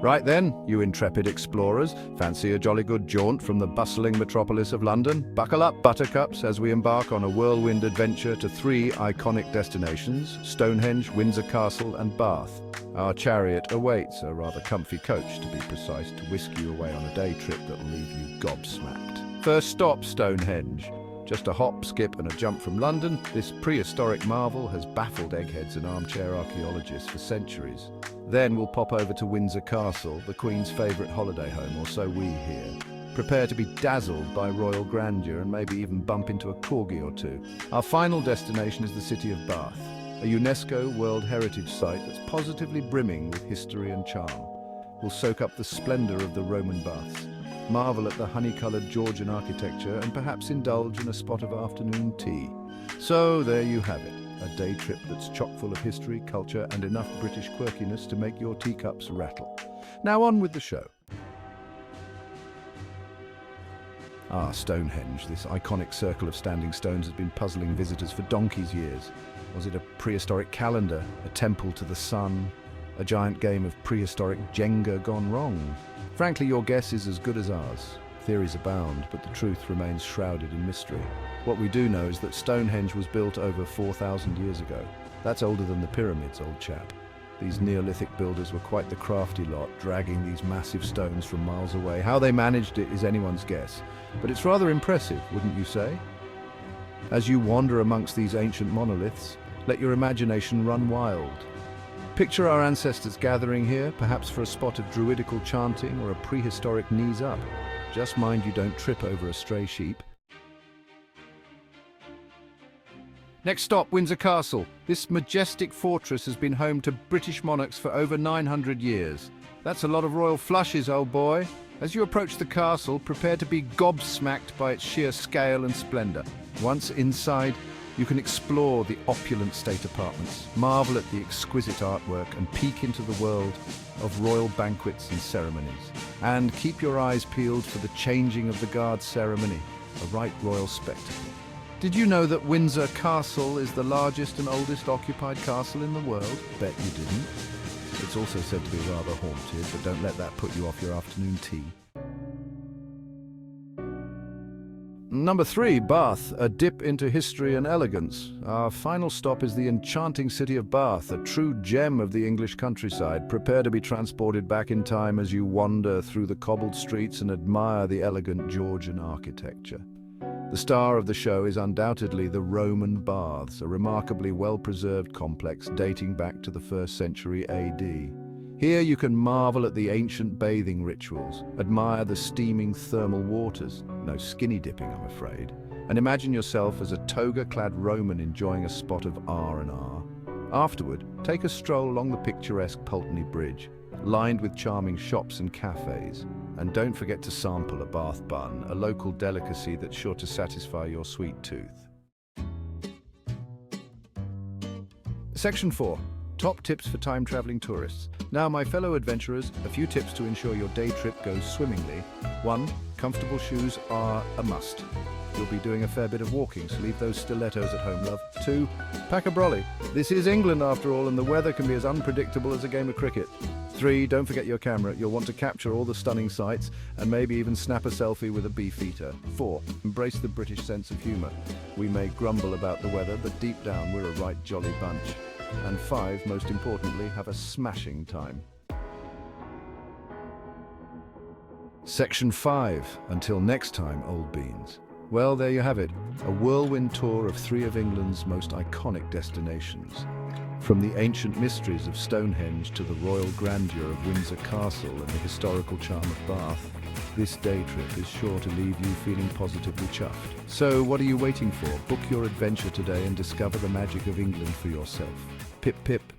Right then, you intrepid explorers, fancy a jolly good jaunt from the bustling metropolis of London? Buckle up, buttercups, as we embark on a whirlwind adventure to three iconic destinations: Stonehenge, Windsor Castle and Bath. Our chariot awaits, a rather comfy coach to be precise, to whisk you away on a day trip that'll leave you gobsmacked. First stop, Stonehenge. Just a hop, skip and a jump from London, this prehistoric marvel has baffled eggheads and armchair archaeologists for centuries. Then we'll pop over to Windsor Castle, the Queen's favourite holiday home, or so we hear. Prepare to be dazzled by royal grandeur and maybe even bump into a corgi or two. Our final destination is the city of Bath, a UNESCO World Heritage Site that's positively brimming with history and charm. We'll soak up the splendour of the Roman baths, marvel at the honey-coloured Georgian architecture and perhaps indulge in a spot of afternoon tea. So there you have it, a day trip that's chock full of history, culture and enough British quirkiness to make your teacups rattle. Now on with the show. Stonehenge, this iconic circle of standing stones has been puzzling visitors for donkey's years. Was it a prehistoric calendar, a temple to the sun, a giant game of prehistoric Jenga gone wrong? Frankly, your guess is as good as ours. Theories abound, but the truth remains shrouded in mystery. What we do know is that Stonehenge was built over 4,000 years ago. That's older than the pyramids, old chap. These Neolithic builders were quite the crafty lot, dragging these massive stones from miles away. How they managed it is anyone's guess, but it's rather impressive, wouldn't you say? As you wander amongst these ancient monoliths, let your imagination run wild. Picture our ancestors gathering here, perhaps for a spot of druidical chanting or a prehistoric knees up. Just mind you don't trip over a stray sheep. Next stop, Windsor Castle. This majestic fortress has been home to British monarchs for over 900 years. That's a lot of royal flushes, old boy. As you approach the castle, prepare to be gobsmacked by its sheer scale and splendour. Once inside, you can explore the opulent state apartments, marvel at the exquisite artwork and peek into the world of royal banquets and ceremonies. And keep your eyes peeled for the changing of the guard ceremony, a right royal spectacle. Did you know that Windsor Castle is the largest and oldest occupied castle in the world? Bet you didn't. It's also said to be rather haunted, but don't let that put you off your afternoon tea. Number 3, Bath, a dip into history and elegance. Our final stop is the enchanting city of Bath, a true gem of the English countryside. Prepare to be transported back in time as you wander through the cobbled streets and admire the elegant Georgian architecture. The star of the show is undoubtedly the Roman Baths, a remarkably well-preserved complex dating back to the 1st century AD. Here you can marvel at the ancient bathing rituals, admire the steaming thermal waters, no skinny dipping I'm afraid, and imagine yourself as a toga-clad Roman enjoying a spot of R&R. Afterward, take a stroll along the picturesque Pulteney Bridge, lined with charming shops and cafes. And don't forget to sample a Bath bun, a local delicacy that's sure to satisfy your sweet tooth. Section 4. Top tips for time-traveling tourists. Now, my fellow adventurers, a few tips to ensure your day trip goes swimmingly. 1. Comfortable shoes are a must. You'll be doing a fair bit of walking, so leave those stilettos at home, love. 2. Pack a brolly. This is England after all, and the weather can be as unpredictable as a game of cricket. 3. Don't forget your camera. You'll want to capture all the stunning sights and maybe even snap a selfie with a beefeater. 4. Embrace the British sense of humour. We may grumble about the weather, but deep down we're a right jolly bunch. And 5, most importantly, have a smashing time. Section 5. Until next time, old beans. Well, there you have it, a whirlwind tour of 3 of England's most iconic destinations. From the ancient mysteries of Stonehenge to the royal grandeur of Windsor Castle and the historical charm of Bath, this day trip is sure to leave you feeling positively chuffed. So what are you waiting for? Book your adventure today and discover the magic of England for yourself. Pip pip.